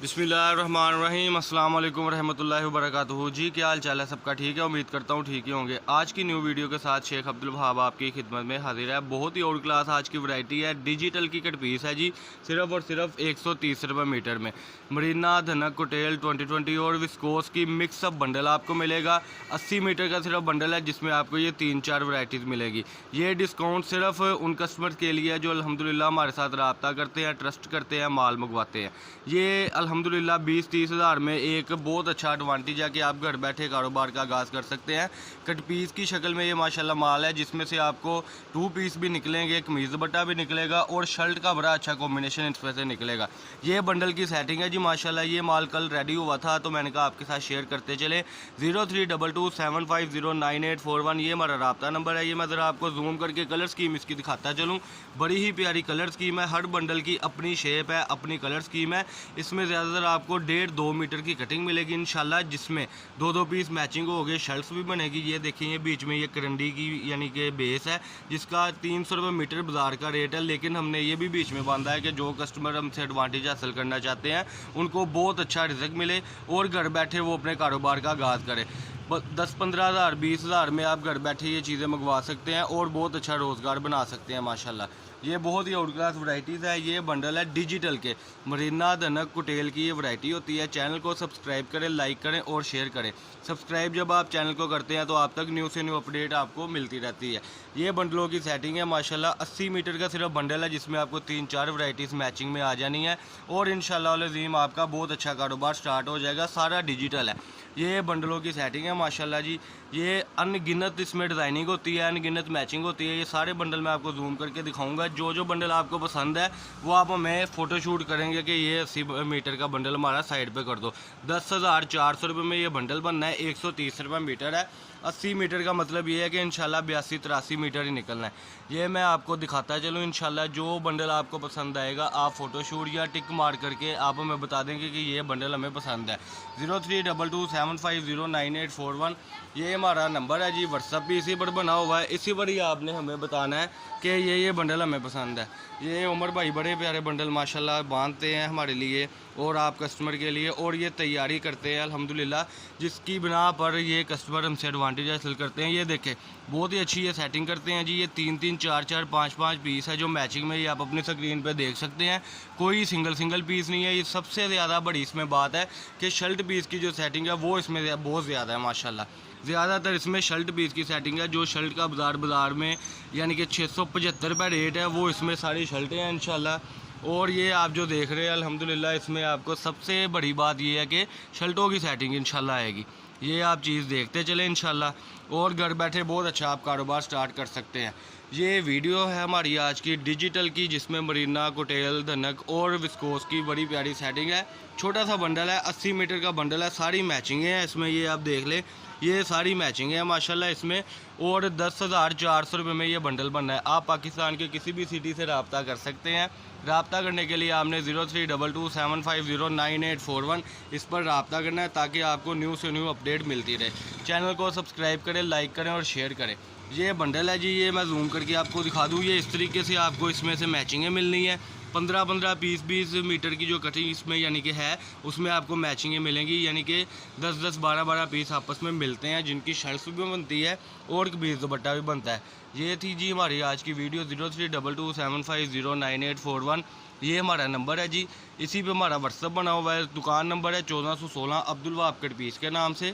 बिस्मिल्लाहिर्रहमानिर्रहीम अस्सलाम वालेकुम रहमतुल्लाहि व बरकातुहू। जी क्या हाल चाल है सबका? ठीक है, उम्मीद करता हूँ ठीक ही होंगे। आज की न्यू वीडियो के साथ शेख अब्दुल वहाब आपकी खिदमत में हाजिर है। बहुत ही आउट क्लास आज की वैरायटी है, डिजिटल की कट पीस है जी, सिर्फ और सिर्फ 130 रुपये मीटर में। मरीना धनक कोटेल 2020 और विस्कोस की मिक्सअप बंडल आपको मिलेगा। 80 मीटर का सिर्फ बंडल है जिसमें आपको ये 3-4 वैरायटीज़ मिलेगी। ये डिस्काउंट सिर्फ उन कस्टमर के लिए जो अल्हम्दुलिल्लाह हमारे साथ रब्ता करते हैं, ट्रस्ट करते हैं, माल मंगवाते हैं। ये अल्हम्दुलिल्लाह 20-30 हज़ार में एक बहुत अच्छा एडवांटेज है कि आप घर बैठे कारोबार का आगाज़ कर सकते हैं। कट पीस की शक्ल में ये माशाल्लाह माल है जिसमें से आपको 2 पीस भी निकलेंगे, कमीज़ दुपट्टा भी निकलेगा और शर्ट का बड़ा अच्छा कॉम्बिनेशन इसमें से निकलेगा। ये बंडल की सेटिंग है जी माशाल्लाह। ये माल कल रेडी हुआ था तो मैंने कहा आपके साथ शेयर करते चले। 032275098841 ये हमारा रब्ता नंबर है। ये मैं ज़रा आपको जूम करके कलर स्कीम इसकी दिखाता चलूँ। बड़ी ही प्यारी कलर स्कीम है, हर बंडल की अपनी शेप है, अपनी कलर स्कीम है। इसमें ज़्यादातर आपको 1.5-2 मीटर की कटिंग मिलेगी इंशाल्लाह, जिसमें 2-2 पीस मैचिंग हो गए, शर्ट्स भी बनेगी। ये देखिए ये बीच में ये करंडी की यानी कि बेस है जिसका 300 रुपये मीटर बाज़ार का रेट है, लेकिन हमने ये भी बीच में बांधा है कि जो कस्टमर हमसे एडवांटेज हासिल करना चाहते हैं उनको बहुत अच्छा रिज़्क मिले और घर बैठे वो अपने कारोबार का आगाज़ करें। 10-15 हज़ार 20 हज़ार में आप घर बैठे ये चीज़ें मंगवा सकते हैं और बहुत अच्छा रोज़गार बना सकते हैं माशाल्लाह। ये बहुत ही आउट क्लास वैराइटीज़ है। ये बंडल है डिजिटल के, मरीना धनक कुटेल की ये वैरायटी होती है। चैनल को सब्सक्राइब करें, लाइक करें और शेयर करें। सब्सक्राइब जब आप चैनल को करते हैं तो आप तक न्यू से न्यू अपडेट आपको मिलती रहती है। ये बंडलों की सेटिंग है माशाल्लाह। 80 मीटर का सिर्फ बंडल है जिसमें आपको 3-4 वैराइटीज़ मैचिंग में आ जानी है और इंशाल्लाह अज़ीम आपका बहुत अच्छा कारोबार स्टार्ट हो जाएगा। सारा डिजिटल है। ये बंडलों की सेटिंग है माशाल्लाह जी। ये अनगिनत इसमें डिज़ाइनिंग होती है, अनगिनत मैचिंग होती है। ये सारे बंडल मैं आपको जूम करके दिखाऊंगा। जो जो बंडल आपको पसंद है वो आप हमें फ़ोटोशूट करेंगे कि ये 80 मीटर का बंडल हमारा साइड पे कर दो। 10,400 रुपये में ये बंडल बनना है। 130 रुपये मीटर है। 80 मीटर का मतलब ये है कि इंशाल्लाह 82-83 मीटर ही निकलना है। ये मैं आपको दिखाता चलूँ इंशाल्लाह। जो बंडल आपको पसंद आएगा आप फ़ोटोशूट या टिक मार करके आप हमें बता देंगे कि ये बंडल हमें पसंद है। 032275098841 ये हमारा नंबर है जी। व्हाट्सअप भी इसी पर बना हुआ है, इसी पर ही आपने हमें बताना है कि ये बंडल हमें पसंद है। ये उमर भाई बड़े प्यारे बंडल माशाल्लाह बांधते हैं हमारे लिए और आप कस्टमर के लिए, और ये तैयारी करते हैं अल्हम्दुलिल्लाह, जिसकी बिना पर ये कस्टमर हमसे एडवांटेज हासिल करते हैं। ये देखें बहुत ही अच्छी ये सेटिंग करते हैं जी। ये 3-3, 4-4, 5-5 पीस है जो मैचिंग में ये आप अपनी स्क्रीन पे देख सकते हैं। कोई सिंगल पीस नहीं है। ये सबसे ज़्यादा बड़ी इसमें बात है कि शर्ट पीस की जो सेटिंग है वो इसमें बहुत ज़्यादा है माशाल्लाह। ज़्यादातर इसमें शर्ट पीस की सेटिंग है। जो शर्ट का बाज़ार में यानी कि 675 रुपये रेट है वो इसमें सारी शर्टें हैं इंशाल्लाह। और ये आप जो देख रहे हैं अल्हम्दुलिल्लाह इसमें आपको सबसे बड़ी बात ये है कि शर्टों की सेटिंग इंशाल्लाह आएगी। ये आप चीज़ देखते चले इंशाल्लाह और घर बैठे बहुत अच्छा आप कारोबार स्टार्ट कर सकते हैं। ये वीडियो है हमारी आज की डिजिटल की जिसमें मरीना कोटेल धनक और विस्कोस की बड़ी प्यारी सेटिंग है। छोटा सा बंडल है, 80 मीटर का बंडल है, सारी मैचिंग है इसमें। ये आप देख लें ये सारी मैचिंग है माशाल्लाह इसमें। और 10,400 रुपये में ये बंडल बनना है। आप पाकिस्तान के किसी भी सिटी से रब्ता कर सकते हैं। रब्ता करने के लिए आपने 032275098841 इस पर रब्ता करना है ताकि आपको न्यू से न्यू अपडेट मिलती रहे। चैनल को सब्सक्राइब करें, लाइक करें और शेयर करें। ये बंडल है जी, ये मैं जूम करके आपको दिखा दूँ। ये इस तरीके से आपको इसमें से मैचिंगें मिलनी है। 15-15 पीस 20 मीटर की जो कटिंग इसमें यानी कि है उसमें आपको मैचिंगें मिलेंगी, यानी कि 10-10, 12-12 पीस आपस में मिलते हैं जिनकी शर्ट्स भी बनती है और कमीज़ दुपट्टा भी बनता है। ये थी जी हमारी आज की वीडियो। 032275098841 ये हमारा नंबर है जी। इसी पे हमारा व्हाट्सअप बना हुआ है। दुकान नंबर है 1416 अब्दुल वहाब कट पीस के नाम से।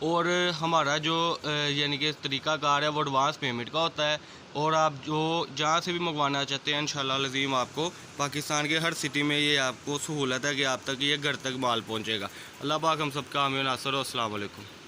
और हमारा जो यानी कि तरीक़ाकार है वो एडवांस पेमेंट का होता है। और आप जो जहाँ से भी मंगवाना चाहते हैं इंशाल्लाह अज़ीम आपको पाकिस्तान के हर सिटी में ये आपको सहूलत है कि आप तक ये घर तक माल पहुँचेगा। अल्लाह पाक हम सबका आमीन नासर। अस्सलाम वालेकुम।